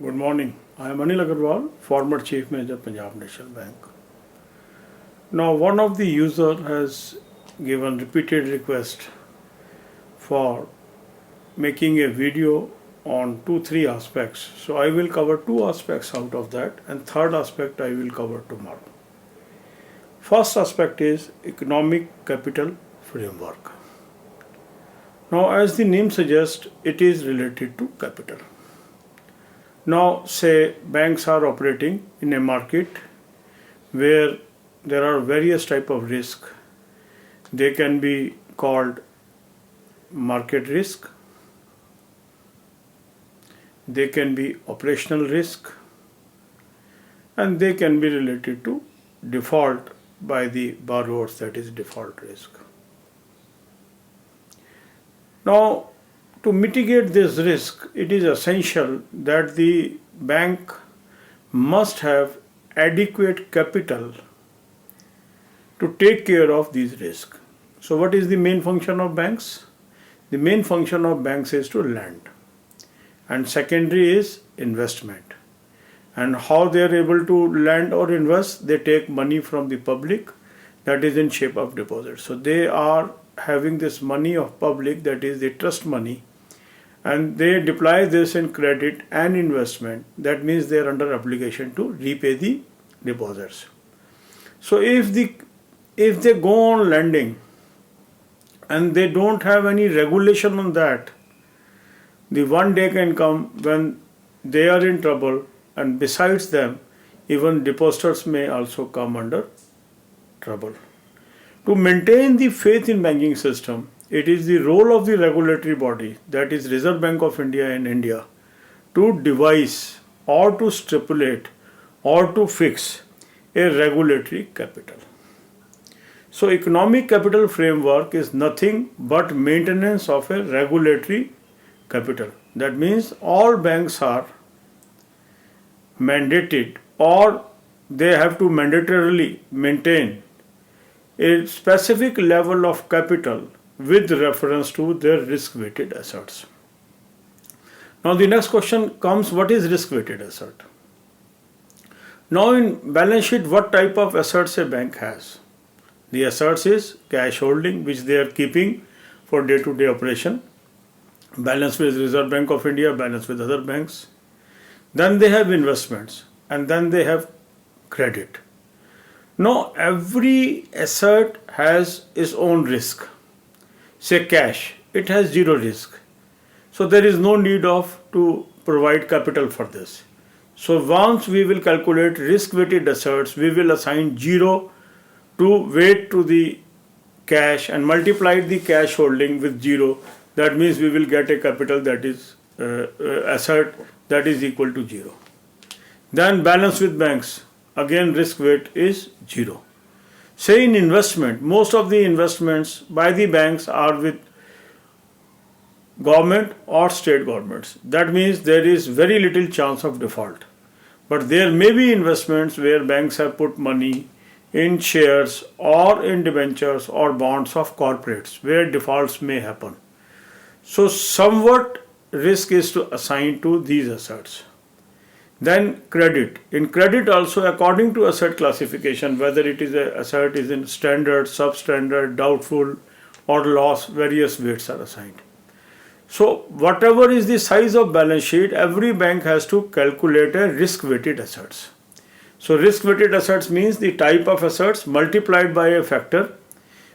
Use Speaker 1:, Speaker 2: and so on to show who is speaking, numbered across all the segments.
Speaker 1: Good morning. I am Anil Agarwal, former Chief Manager, Punjab National Bank. Now, one of the user has given repeated request for making a video on 2-3 aspects. So I will cover 2 aspects out of that, and third aspect I will cover tomorrow. First aspect is economic capital framework. Now, as the name suggests, it is related to capital. Now, say banks are operating in a market where there are various type of risk. They can be called market risk, they can be operational risk, and they can be related to default by the borrowers, that is default risk. Now, to mitigate this risk, it is essential that the bank must have adequate capital to take care of these risks. So what is the main function of banks? The main function of banks is to lend, and secondary is investment. And how they are able to lend or invest? They take money from the public, that is in shape of deposits. So they are having this money of public, that is the trust money, and they deploy this in credit and investment. That means they are under obligation to repay the deposits. So if they go on lending and they don't have any regulation on that, the one day can come when they are in trouble, and besides them, even depositors may also come under trouble. To maintain the faith in banking system, it is the role of the regulatory body, that is Reserve Bank of India in India, to devise or to stipulate or to fix a regulatory capital. So economic capital framework is nothing but maintenance of a regulatory capital. That means all banks are mandated, or they have to mandatorily maintain a specific level of capital with reference to their risk-weighted assets. Now the next question comes, what is risk-weighted asset? Now in balance sheet, what type of assets a bank has? The assets is cash holding, which they are keeping for day-to-day operation, balance with Reserve Bank of India, balance with other banks. Then they have investments, and then they have credit. Now every asset has its own risk. Say cash, it has zero risk. So there is no need to provide capital for this. So once we will calculate risk-weighted assets, we will assign 0 to weight to the cash and multiply the cash holding with 0. That means we will get a capital, that is asset, that is equal to 0. Then balance with banks, again risk weight is 0. Say in investment, most of the investments by the banks are with government or state governments. That means there is very little chance of default. But there may be investments where banks have put money in shares or in debentures or bonds of corporates where defaults may happen. So somewhat risk is to assign to these assets. Then credit. In credit also, according to asset classification, whether it is a asset is in standard, substandard, doubtful or loss, various weights are assigned. So whatever is the size of balance sheet, every bank has to calculate a risk-weighted assets. So risk-weighted assets means the type of assets multiplied by a factor.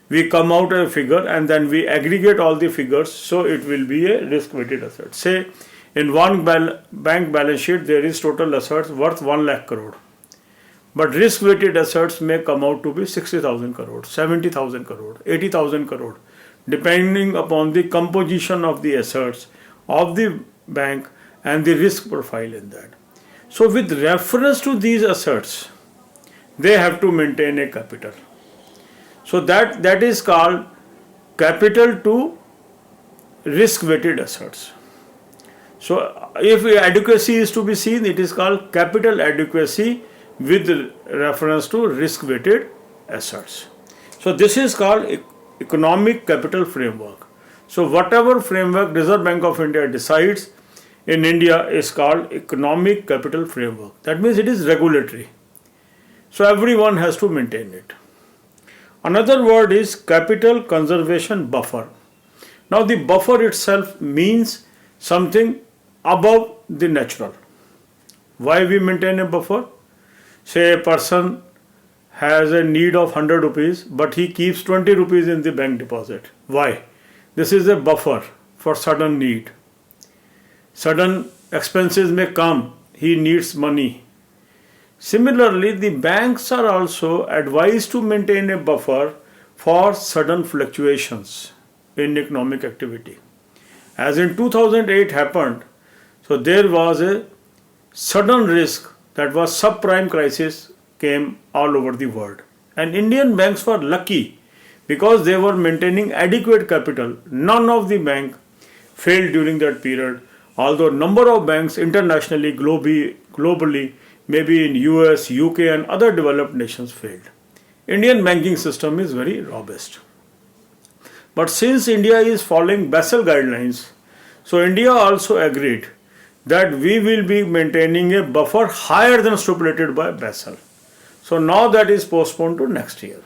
Speaker 1: We come out a figure and then we aggregate all the figures, so it will be a risk-weighted asset. Say in one bank balance sheet there is total assets worth 1 lakh crore. But risk-weighted assets may come out to be 60,000 crore, 70,000 crore, 80,000 crore, depending upon the composition of the assets of the bank and the risk profile in that. So with reference to these assets, they have to maintain a capital. So that is called capital to risk-weighted assets. So if adequacy is to be seen, it is called capital adequacy with reference to risk-weighted assets. So this is called economic capital framework. So whatever framework Reserve Bank of India decides, in India is called economic capital framework. That means it is regulatory. So everyone has to maintain it. Another word is capital conservation buffer. Now the buffer itself means something above the natural. Why we maintain a buffer? Say a person has a need of 100 rupees but he keeps 20 rupees in the bank deposit. Why? This is a buffer for sudden need. Sudden expenses may come, he needs money. Similarly, the banks are also advised to maintain a buffer for sudden fluctuations in economic activity. As in 2008 happened, so there was a sudden risk, that was subprime crisis came all over the world. And Indian banks were lucky because they were maintaining adequate capital. None of the bank failed during that period, although number of banks internationally, globally, maybe in US, UK and other developed nations failed. Indian banking system is very robust. But since India is following Basel guidelines, so India also agreed that we will be maintaining a buffer higher than stipulated by Basel. So now that is postponed to next year.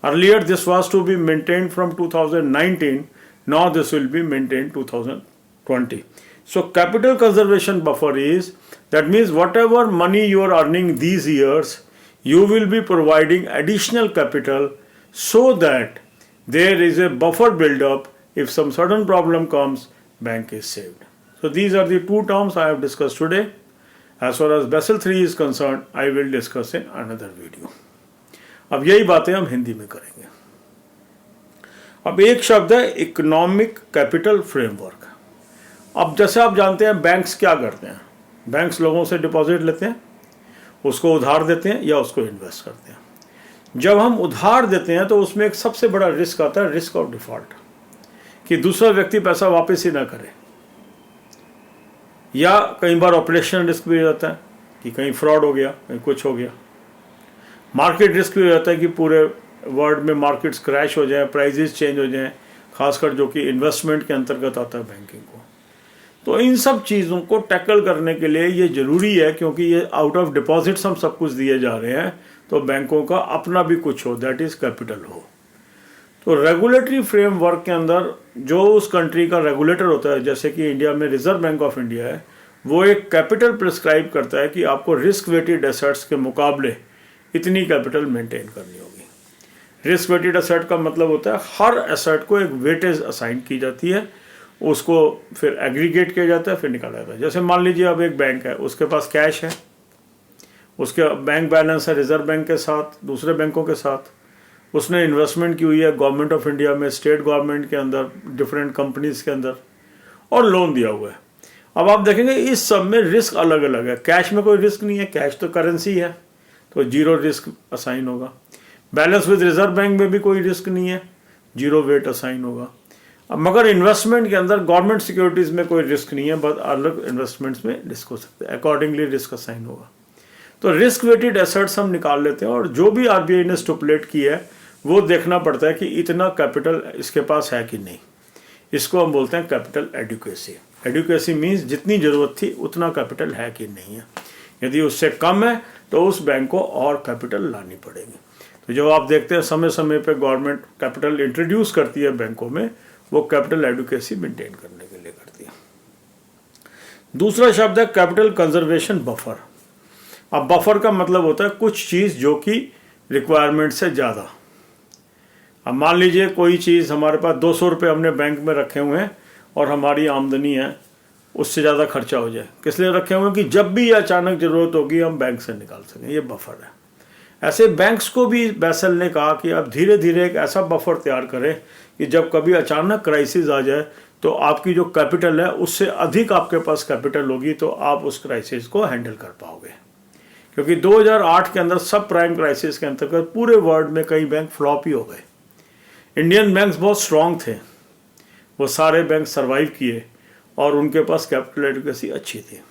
Speaker 1: Earlier this was to be maintained from 2019, now this will be maintained 2020. So capital conservation buffer is, that means whatever money you are earning these years, you will be providing additional capital so that there is a buffer build up. If some sudden problem comes, bank is saved. So these are the two terms I have discussed today. As far as Basel 3 is concerned, I will discuss in another video. अब यही बातें हम हिंदी में करेंगे. अब एक शब्द है इकोनॉमिक कैपिटल फ्रेमवर्क. अब जैसे आप जानते हैं बैंक्स क्या करते हैं, बैंक्स लोगों से डिपॉजिट लेते हैं, उसको उधार देते हैं या उसको इन्वेस्ट करते हैं. जब हम उधार देते हैं तो उसमें एक सबसे बड़ा रिस्क आता है, रिस्क ऑफ डिफॉल्ट, कि दूसरा व्यक्ति पैसा वापस ही ना करे. या कई बार ऑपरेशनल रिस्क भी हो जाता है कि कहीं फ्रॉड हो गया, कहीं कुछ हो गया. मार्केट रिस्क भी हो जाता है कि पूरे वर्ल्ड में मार्केट्स क्रैश हो जाए, प्राइजेस चेंज हो जाएं, खासकर जो कि इन्वेस्टमेंट के अंतर्गत आता है बैंकिंग को. तो इन सब चीज़ों को टैकल करने के लिए ये ज़रूरी है, क्योंकि ये आउट ऑफ डिपॉजिट्स हम सब कुछ दिए जा रहे हैं, तो बैंकों का अपना भी कुछ हो, दैट इज़ कैपिटल हो. तो रेगुलेटरी फ्रेमवर्क के अंदर जो उस कंट्री का रेगुलेटर होता है, जैसे कि इंडिया में रिजर्व बैंक ऑफ इंडिया है, वो एक कैपिटल प्रिस्क्राइब करता है कि आपको रिस्क वेटेड एसेट्स के मुकाबले इतनी कैपिटल मेंटेन करनी होगी. रिस्क वेटेड एसेट का मतलब होता है हर एसेट को एक वेटेज असाइन की जाती है, उसको फिर एग्रीगेट किया जाता है, फिर निकाला जाता है. जैसे मान लीजिए अब एक बैंक है, उसके पास कैश है, उसके बैंक बैलेंस है रिजर्व बैंक के साथ, दूसरे बैंकों के साथ, उसने इन्वेस्टमेंट की हुई है गवर्नमेंट ऑफ इंडिया में, स्टेट गवर्नमेंट के अंदर, डिफरेंट कंपनीज के अंदर, और लोन दिया हुआ है. अब आप देखेंगे इस सब में रिस्क अलग अलग है. कैश में कोई रिस्क नहीं है, कैश तो करेंसी है, तो जीरो रिस्क असाइन होगा. बैलेंस विद रिजर्व बैंक में भी कोई रिस्क नहीं है, जीरो वेट असाइन होगा. अब मगर इन्वेस्टमेंट के अंदर गवर्नमेंट सिक्योरिटीज़ में कोई रिस्क नहीं है, बट अलग इन्वेस्टमेंट्स में रिस्क हो सकते हैं, अकॉर्डिंगली रिस्क असाइन होगा. तो रिस्क वेटेड एसेट्स हम निकाल लेते हैं, और जो भी आरबीआई ने स्टिपुलेट किया है वो देखना पड़ता है कि इतना कैपिटल इसके पास है कि नहीं. इसको हम बोलते हैं कैपिटल एडुकेसी. एडुकेसी मीन्स जितनी ज़रूरत थी उतना कैपिटल है कि नहीं है. यदि उससे कम है तो उस बैंक को और कैपिटल लानी पड़ेगी. तो जो आप देखते हैं समय समय पे गवर्नमेंट कैपिटल इंट्रोड्यूस करती है बैंकों में, वो कैपिटल एडुकेसी मेंटेन करने के लिए करती है. दूसरा शब्द है कैपिटल कंजर्वेशन बफर. अब बफर का मतलब होता है कुछ चीज़ जो कि रिक्वायरमेंट से ज़्यादा. अब मान लीजिए कोई चीज़ हमारे पास 200 रुपये हमने बैंक में रखे हुए हैं और हमारी आमदनी है उससे ज़्यादा खर्चा हो जाए. किस लिए रखे हुए हैं? कि जब भी अचानक ज़रूरत होगी हम बैंक से निकाल सकें. ये बफर है. ऐसे बैंक्स को भी बैसल ने कहा कि आप धीरे धीरे एक ऐसा बफर तैयार करें कि जब कभी अचानक क्राइसिस आ जाए तो आपकी जो कैपिटल है उससे अधिक आपके पास कैपिटल होगी, तो आप उस क्राइसिस को हैंडल कर पाओगे. क्योंकि 2008 के अंदर सब प्राइम क्राइसिस के अंतर्गत पूरे वर्ल्ड में कई बैंक फ्लॉप ही हो गए. इंडियन बैंक्स बहुत स्ट्रांग थे, वो सारे बैंक सरवाइव किए और उनके पास कैपिटल एडुकेसी अच्छी थी.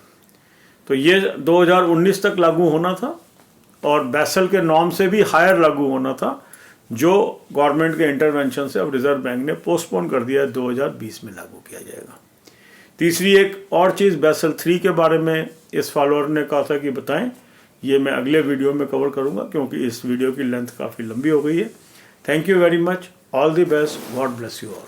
Speaker 1: तो ये 2019 तक लागू होना था और बैसल के नॉर्म से भी हायर लागू होना था, जो गवर्नमेंट के इंटरवेंशन से अब रिजर्व बैंक ने पोस्टपोन कर दिया है, 2020 में लागू किया जाएगा. तीसरी एक और चीज़ बेसल 3 के बारे में इस फॉलोअर ने कहा था कि बताएं, ये मैं अगले वीडियो में कवर करूंगा क्योंकि इस वीडियो की लेंथ काफ़ी लंबी हो गई है। Thank you very much, all the best, God bless you all.